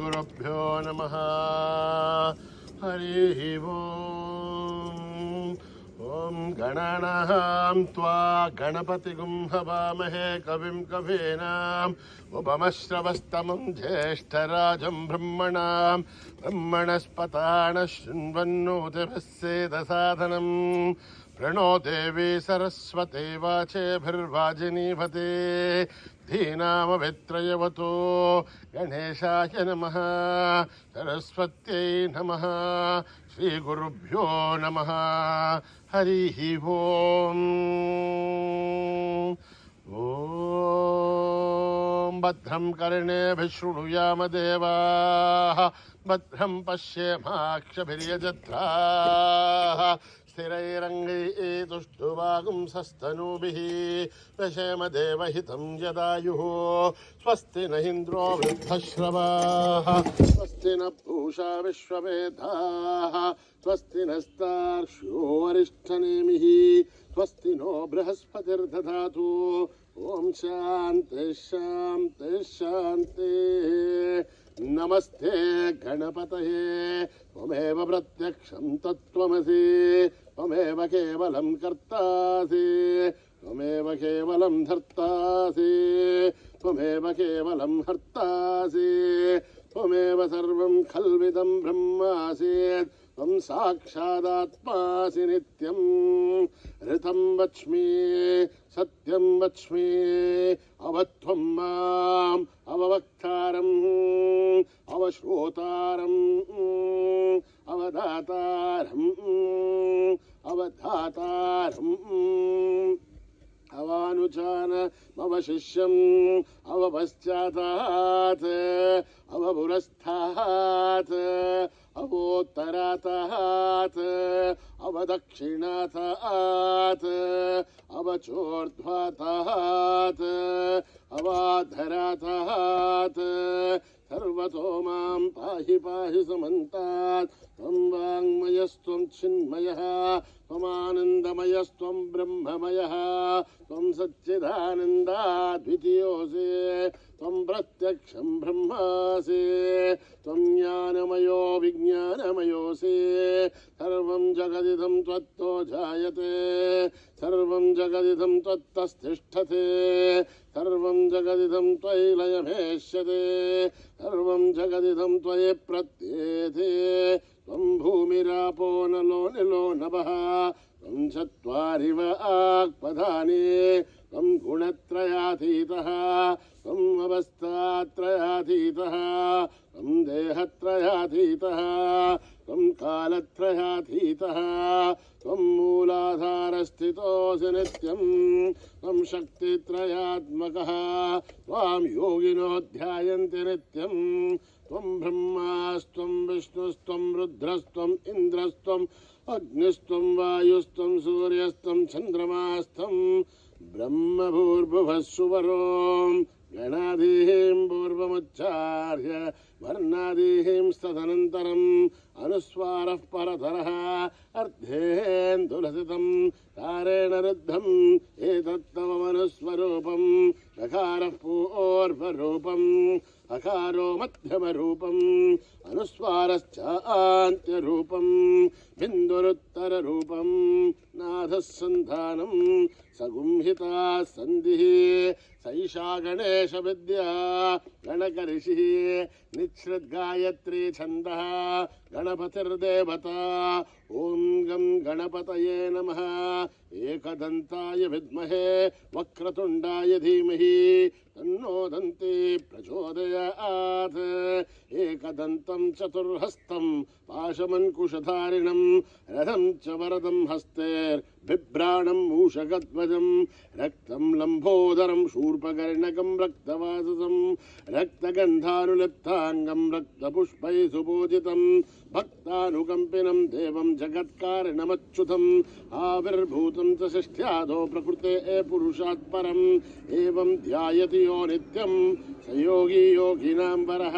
श्रीगुरुभ्यो नमः। हरिः ॐ गणानां त्वा गणपतिगुं हवामहे कविं कवीनाम् उपमश्रवस्तमं ज्येष्ठराजं ब्रह्मणस्पतानः शृण्वन्नोतिभिस्सेदसादनम् प्रणो देवी सरस्वती वाचेभिर्वाजिनीवते धीनामभित्रयवतो गणेशाय नमः सरस्वत्यै नमः श्रीगुरुभ्यो नमः। हरिः ॐ भद्रं कर्णेभिः शृणुयाम देवाः भद्रं पश्येमाक्षभिर्यजत्राः स्थिरैरङ्गैस्तुष्टुवागुंसस्तनूभिः दशेम देवहितं यदायुः स्वस्ति न इन्द्रो वृद्धश्रवाः स्वस्ति न पूषा विश्ववेदाः स्वस्ति नस्तार्क्ष्यो अरिष्ठनेमिः स्वस्ति नो बृहस्पतिर्दधातु ॐ शान्ति शान्ति शान्तिः। नमस्ते गणपतये त्वमेव प्रत्यक्षं तत्त्वमसि त्वमेव केवलं कर्तासि त्वमेव केवलं धर्तासि त्वमेव केवलं हर्तासि त्वमेव सर्वं खल्विदं ब्रह्मासि त्वं साक्षादात्मासि नित्यं ऋतं वच्मि सत्यं वच्मि अवत्वं माम् अववक्तारम् अवश्रोतारम् अवधातारम् अवधातारम् अवानुचान अवशिष्यम् अवपश्चातात् अवपुरस्तात् अवोत्तरातात् अवदक्षिणातात् अवचोर्ध्वातात् अवाधरातात् सर्वतो मां पाहि पाहि समन्तात् त्वं वाङ्मयस्त्वं चिन्मयः त्वमानन्दमयस्त्वं ब्रह्ममयः त्वं सच्चिदानन्दाद्वितीयोऽसि त्वं प्रत्यक्षं ब्रह्मासि त्वं ज्ञानमयो विज्ञानमयोऽसि सर्वं जगदिदं त्वत्तो जायते सर्वं जगदिदं त्वत्तस्तिष्ठते सर्वं जगदिदं त्वयि लयमेष्यते सर्वं जगदिदं त्वयि प्रत्येते त्वं भूमिरापो नलो निलो नभः त्वं चत्वारि वाक्पदानि त्वं गुणत्रयातीतः त्वम् अवस्थात्रयातीतः त्वं देहत्रयातीतः त्वं कालत्रयातीतः त्वं मूलाधारस्थितोऽसि नित्यं त्वं शक्तित्रयात्मकः त्वां योगिनो ध्यायन्ति नित्यं त्वं ब्रह्मास्त्वं विष्णुस्त्वं रुद्रस्त्वम् इन्द्रस्त्वम् अग्निस्त्वं वायुस्त्वं सूर्यस्त्वं चन्द्रमास्त्वं ब्रह्मभूर्भुवः सुवरों गणाधीं पूर्वमुच्चार्य वर्णाधीं तदनन्तरम् अनुस्वारः परतरः अर्धेन्दुलसितं तारेण रुद्धम् एतत्तव मनुस्वरूपम् नकारः पूर्वरूपम् अकारो मध्यमरूपम् अनुस्वारश्चान्त्यरूपम् बिन्दुरुत्तररूपम् नाथः सन्धानम् सगुंहिता सन्धिः सैषा गणेश विद्या गणकऋषिः निःसृद्गायत्री छन्दः गणपतिर्देवता ॐ गं गणपतये नमः एकदन्ताय विद्महे वक्रतुण्डाय धीमहि तन्नो दन्ती प्रचोदयात् एकदन्तं चतुर्हस्तं पाशमङ्कुशधारिणं रथं च वरदं हस्तेर्बिभ्राणं मूषकध्वजं रक्तं लम्बोदरं शूर्पकर्णकं रक्तवाससं रक्तगन्धानुलिप्ताङ्गं रक्तपुष्पैः सुपूजितं भक्तानुकम्पिनं देवं जगत्कारणमच्युतम् आविर्भूतं च षष्ठ्यादो प्रकृते पुरुषात् परम् एवं ध्यायति यो नित्यं स योगी योगिनां वरः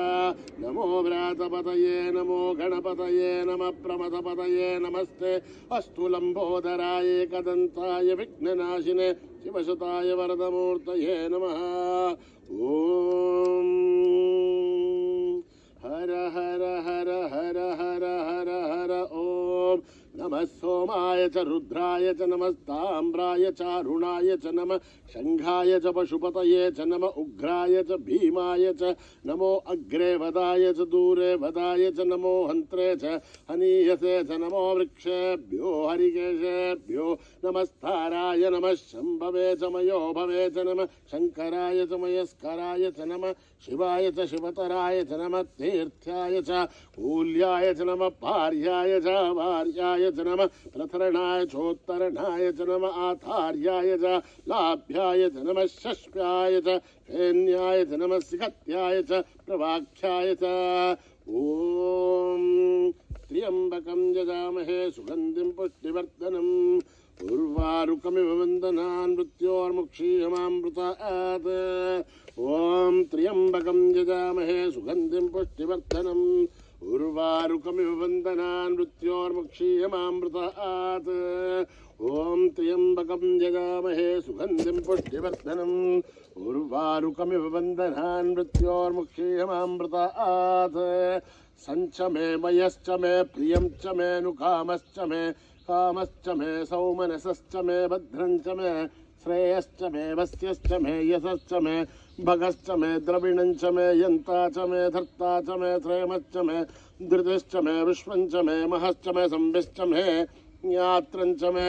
नमो व्रातपतये नमो गणपतये नमः प्रमथपतये नमस्ते अस्तु लम्बोदराय एकदन्ताय विघ्ननाशिने शिवसुताय वरदमूर्तये नमः। ॐ हरि नमः सोमाय च रुद्राय च नमस्ताम्राय च अरुणाय च नमः शंघाय च पशुपतये च नमः उग्राय च भीमाय च नमो अग्रे वदाय च दूरे वदाय च नमो हन्त्रे च हनीयसे च नमो वृक्षेभ्यो हरिकेशेभ्यो नमस्ताराय नमः शम्भवे च मयो भवे च नमः शंकराय च मयस्कराय च नमः शिवाय च शिवतराय च नमः तीर्थ्याय च कूल्याय च नमः भार्याय च भार्याय च नमः प्रथरणाय चोत्तरणाय च नमः आधार्याय च लाभ्याय च नमः शष्प्याय च फेन्याय च नमः सिगत्याय च प्रवाख्याय च ॐ त्र्यम्बकं यजामहे सुगन्धिं पुष्टिवर्धनम् उर्वारुकमिव वन्दनान् मृत्योर्मुक्षीयमामृतात् ॐ त्र्यम्बकं यजामहे सुगन्धिं पुष्टिवर्धनम् उर्वारुकमिव वन्दनान् मृत्योर्मुक्षीयमामृतात् ॐ त्र्यम्बकं यजामहे सुगन्धिं पुष्टिवर्धनम् उर्वारुकमिव वन्दनान् मृत्योर्मुक्षीयमामृतात् सञ्च मे मयश्च मे प्रियं च मे नुकामश्च मे कामश्च मे सौमनसश्च मे भद्रञ्च मे श्रेयश्च मे वस्यश्च मे यशश्च मे भगश्च मे द्रविणञ्च मे यन्ता च मे धर्ता च मे श्रेयमश्च मे धृतिश्च मे विश्वञ्च मे महश्च मे संविश्च मे ज्ञात्रञ्च मे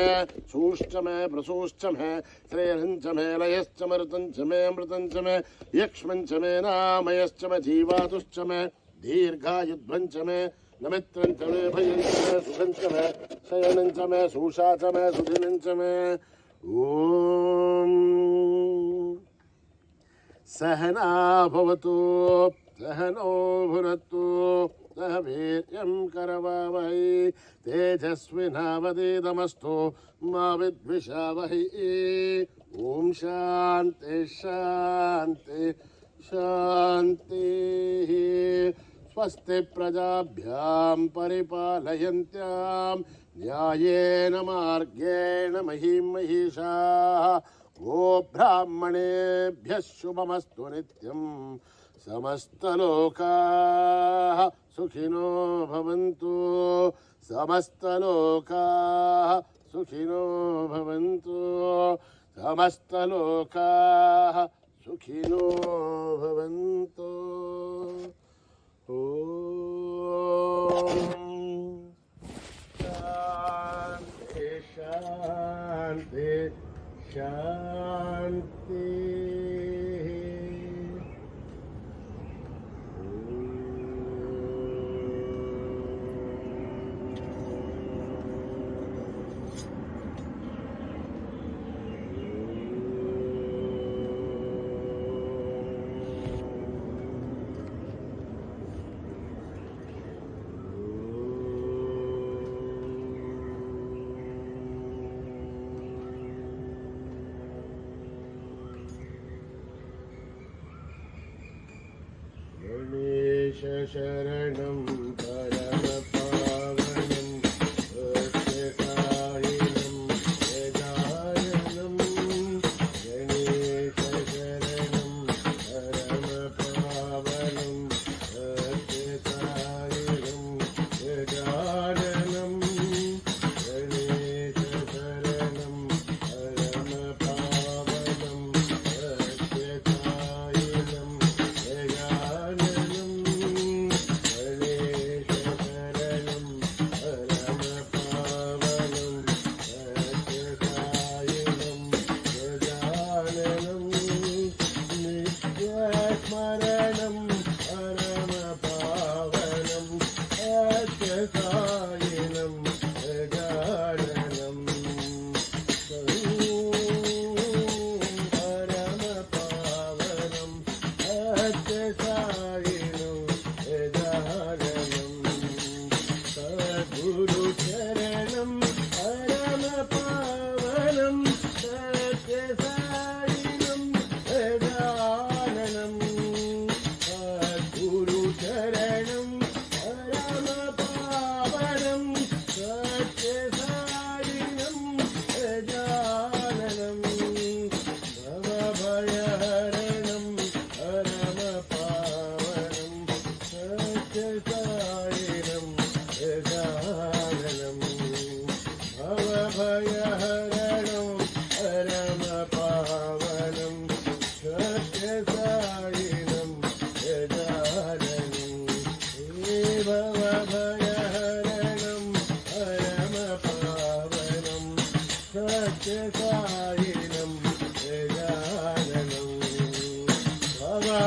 सूश्च मे प्रसूश्च मे श्रेयञ्च मे लयश्च मरुतञ्च मे अमृतञ्च मे यक्ष्मञ्च मे नामयश्च मे जीवातुश्च मे दीर्घायुध्वञ्च मे नमित्रञ्च मे भयञ्च मे सुखञ्च मे शयनञ्च मे सूषा च मे सुधिनञ्च मे ॐ सहना भवतु सहनो भुनक्तु सह वीर्यं करवावहै तेजस्विनावधीतमस्तु मा विद्विषावहै ॐ शान्ति शान्ति शान्तिः स्वस्ति प्रजाभ्यां परिपालयन्त्यां न्यायेन मार्गेण महीं महिषाः गो ब्राह्मणेभ्यः शुभमस्तु नित्यं समस्तलोकाः सुखिनो भवन्तु समस्तलोकाः सुखिनो भवन्तु समस्तलोकाः सुखिनो भवन्तु ॐ शान्ति शान्ति शान्ति शरणं परमपावनं सत्यसायिनं गजाननं गणेशशरणं परमपावनं सत्यसायिनं गजाननं गणेशशरणं परमपावनं सत्यसायिनं गजाननं गणेशशरणं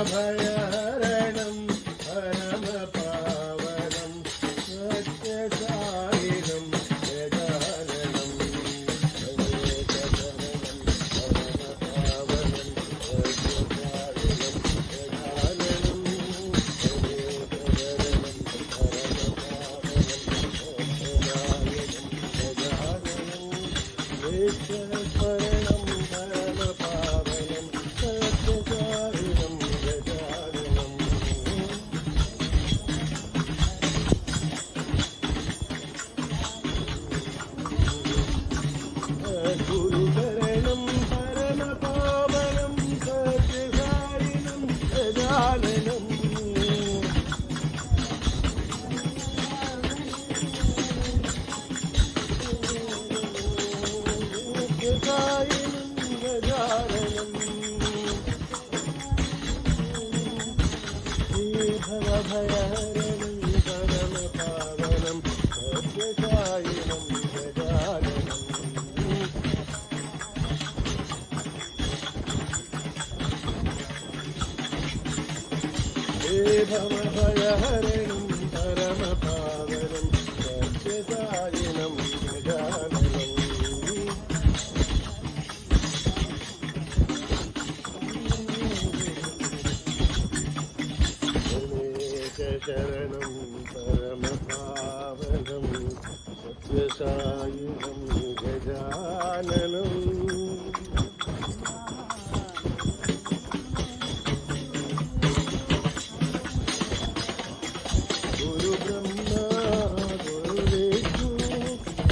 भवभयहरणं परमपावनं सत्यसायिनं गजाननं गुरुशरणं परमपावनं सत्यसायिनं गजाननं भवभयहरणं परमपावनं सत्यसायिनं गजाननं भवभयहरणं परमपावनं सत्यसायिनं गजाननं शरणं परमपावनं सत्यसायिनं गजाननं गुरुब्रह्मा गुरुविष्णु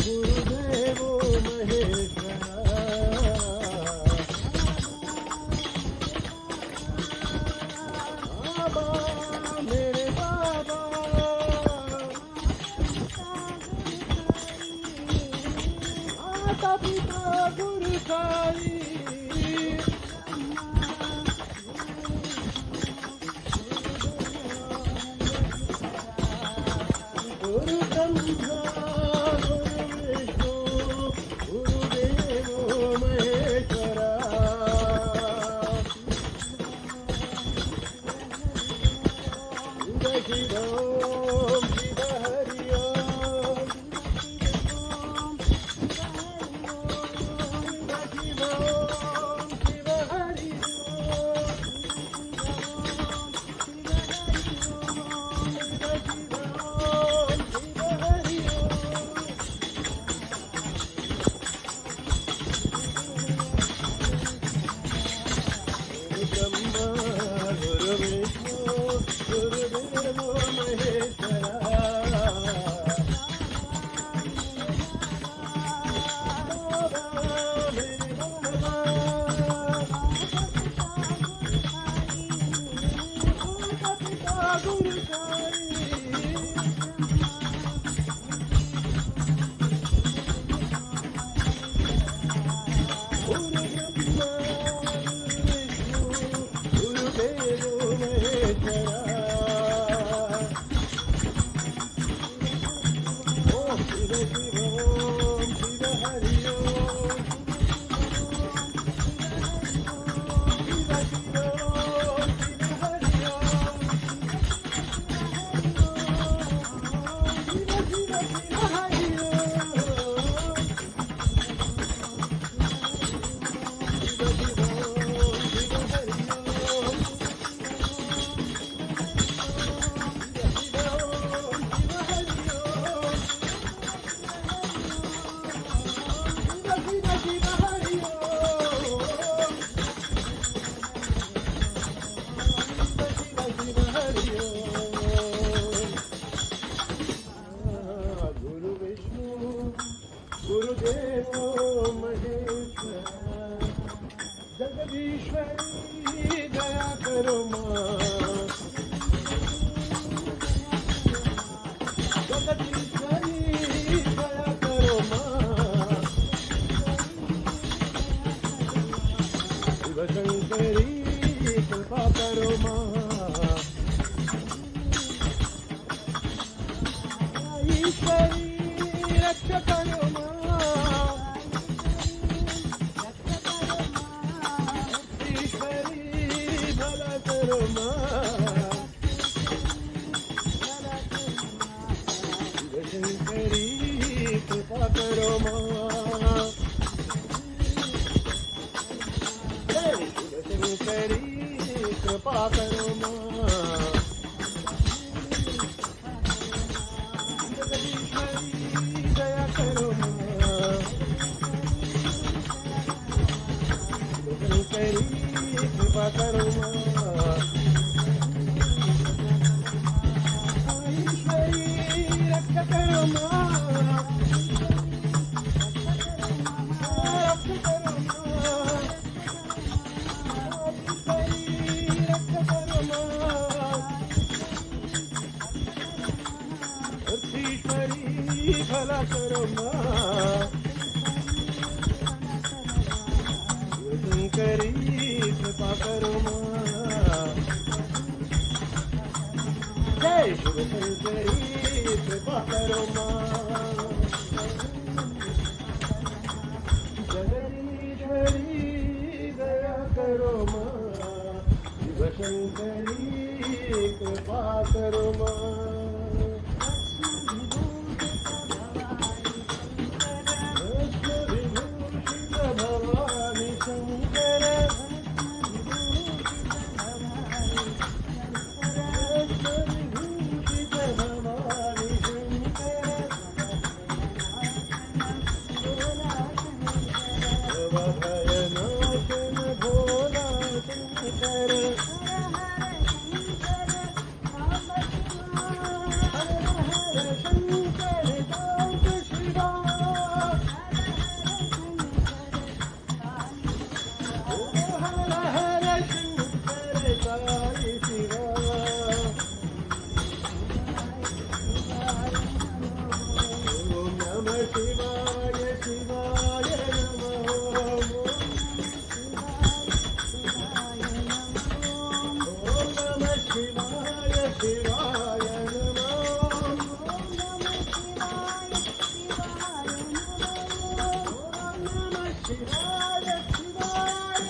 गुरुदेवो महेश्वरा बाबा मेरे बाबा माता पिता गुरु साई गुरु ब्रह्मा गुरु विष्णु गुरुदेवो महेश्वरा शिव ओम शिव हरि ओम शिव ओम शिव हरि ओम शिव ओम शिव हरि ओम गुरु ब्रह्मा गुरु विष्णु गुरुदेवो महेश्वरा बाबा मेरे बाबा माता पिता गुरु साई गुरु ब्रह्मा गुरु विष्णु गुरुदेवो महेश्वरा शिव शिव ओम शिव हरि ओम शिव शिव ओम शिव हरि ओम शिव शिव शिव हरि ओम शिव शिव ओम शिव हरि ओम शिव ओम शिव हरि ओम शिव शिव हरि ओम शिव शिव हरि ओम गुरु विष्णु गुरुदेवो महेश्वरा जगदीश्वरी दया करो मां जगदीश्वरी दया करो मां शिवशंकरी कृपा करो मां ईश्वरी रक्षा करो मां ईश्वरी भला करो माँ शिवशंकरी कृपा करो माँ शिवशंकरी कृपा करो माँ जगदीश्वरी दया करो माँ शिवशंकरी कृपा करो माँ ईश्वरी रक्षा करो माँ रक्षा करो माँ रक्षा करो माँ ईश्वरी भला करो माँ शिवशंकरी कृपा करो माँ जय शिवशंकरी कृपा करो माँ जगदीश्वरी दया करो माँ शिवशंकरी कृपा करो माँ विभूषित भवानी शंकर विभूषित भवानी शंकर भयनाशन भोला शंकर हर हर शंकर सांब शिवा हर हर शंकर साई शिवा ओम नमः शिवाय शिवाय नमः ओम नमः शिवाय शिवाय नमः ओम नमः शिवाय शिवाय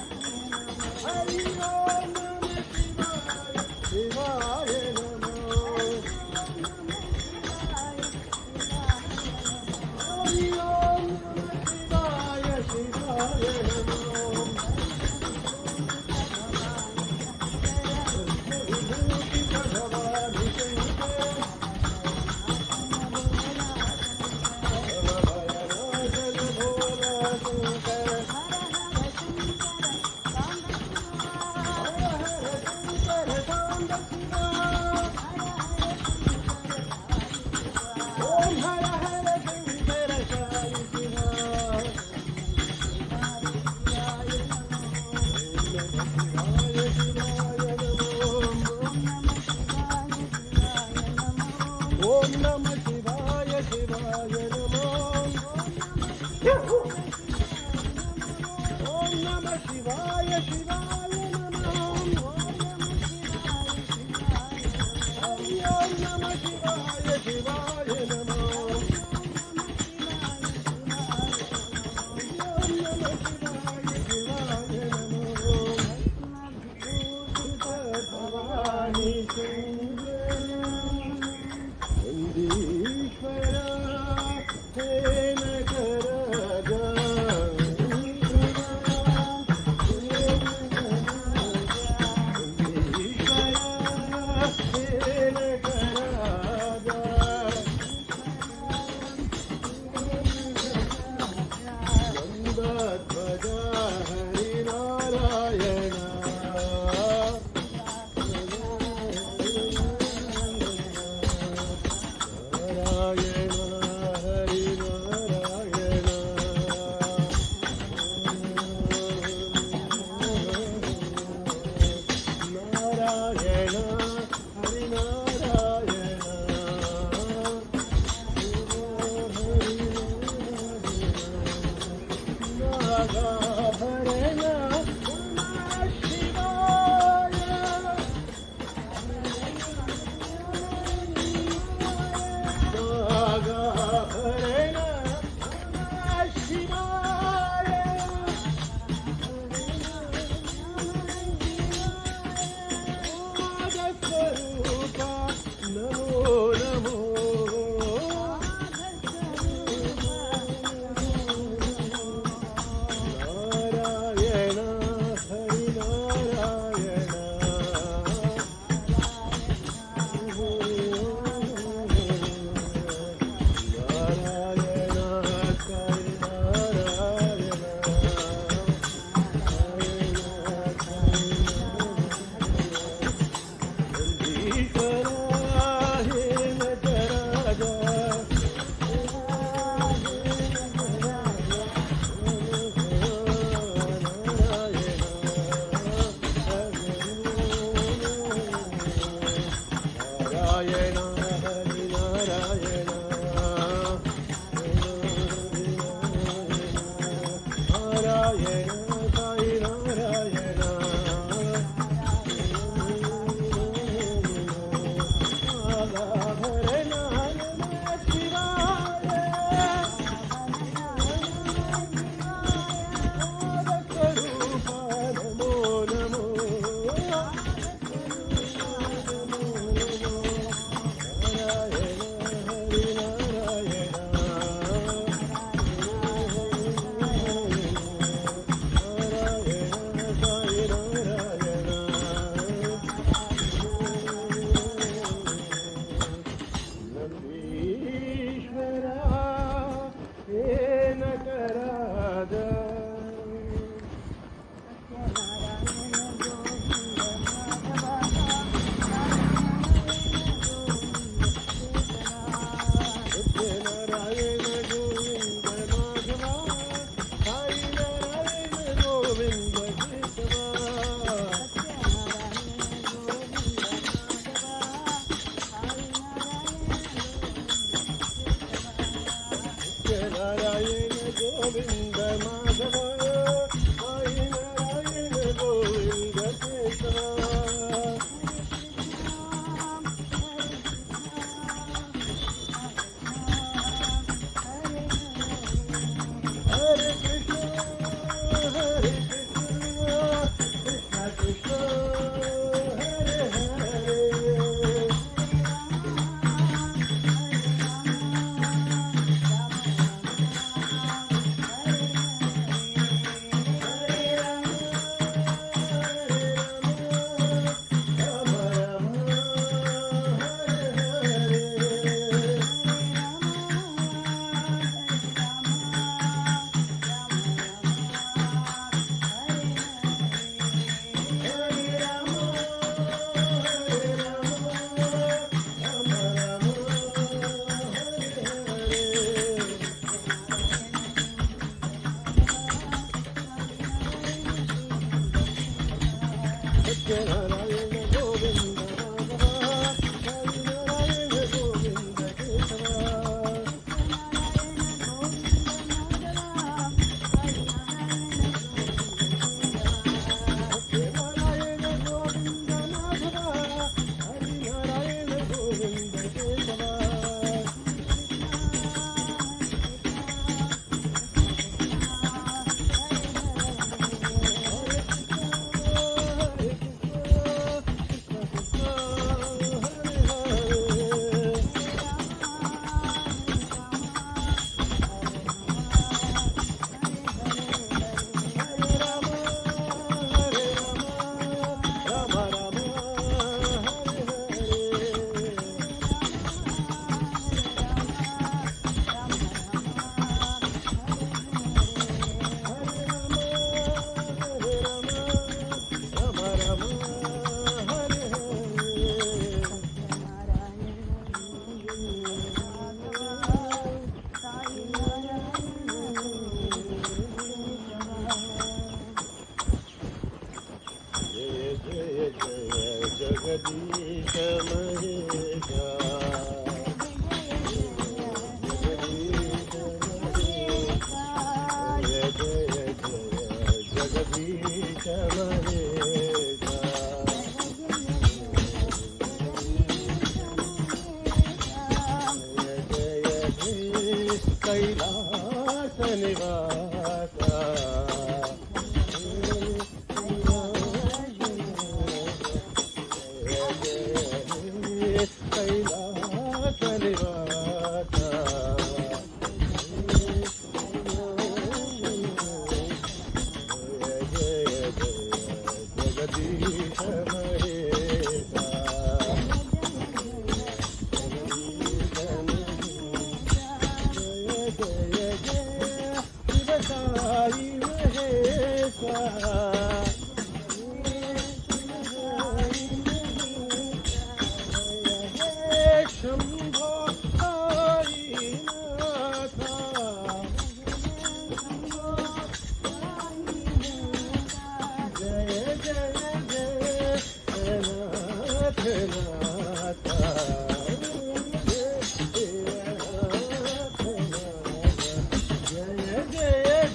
हरि ओम नमः शिवाय शिवाय नमः हरि ओम नमः शिवाय शिवाय नमः विभूषित भवानी शंकर भयनाशन भोला शंकर हर हर शंकर सांब शिवा ओम हर हर शंकर साई शिवा शिवाय शिवाय नमः ओम नमः शिवाय शिवाय नमः ओम नमः शिवाय शिवाय नमः हरि ओम नमः शिवाय शिवाय नमः ओम नमः शिवाय शिवाय नमः भवानी शंकर नंदीश्वरा हे नगर नंदध्वजा हरि नारायण नारायण हरि नारायण नारायण हरि नारायण नागाभरण नमः शिवाय नागाभरण नमः शिवाय जय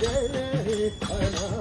जय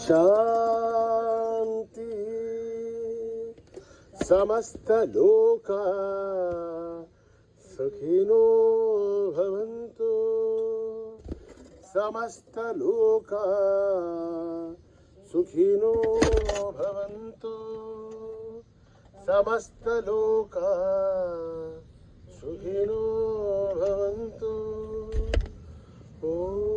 शांती समस्त लोका सुखिनो भवन्तु समस्त लोका सुखिनो भवन्तु समस्त लोका सुखिनो भवन्तु। ओम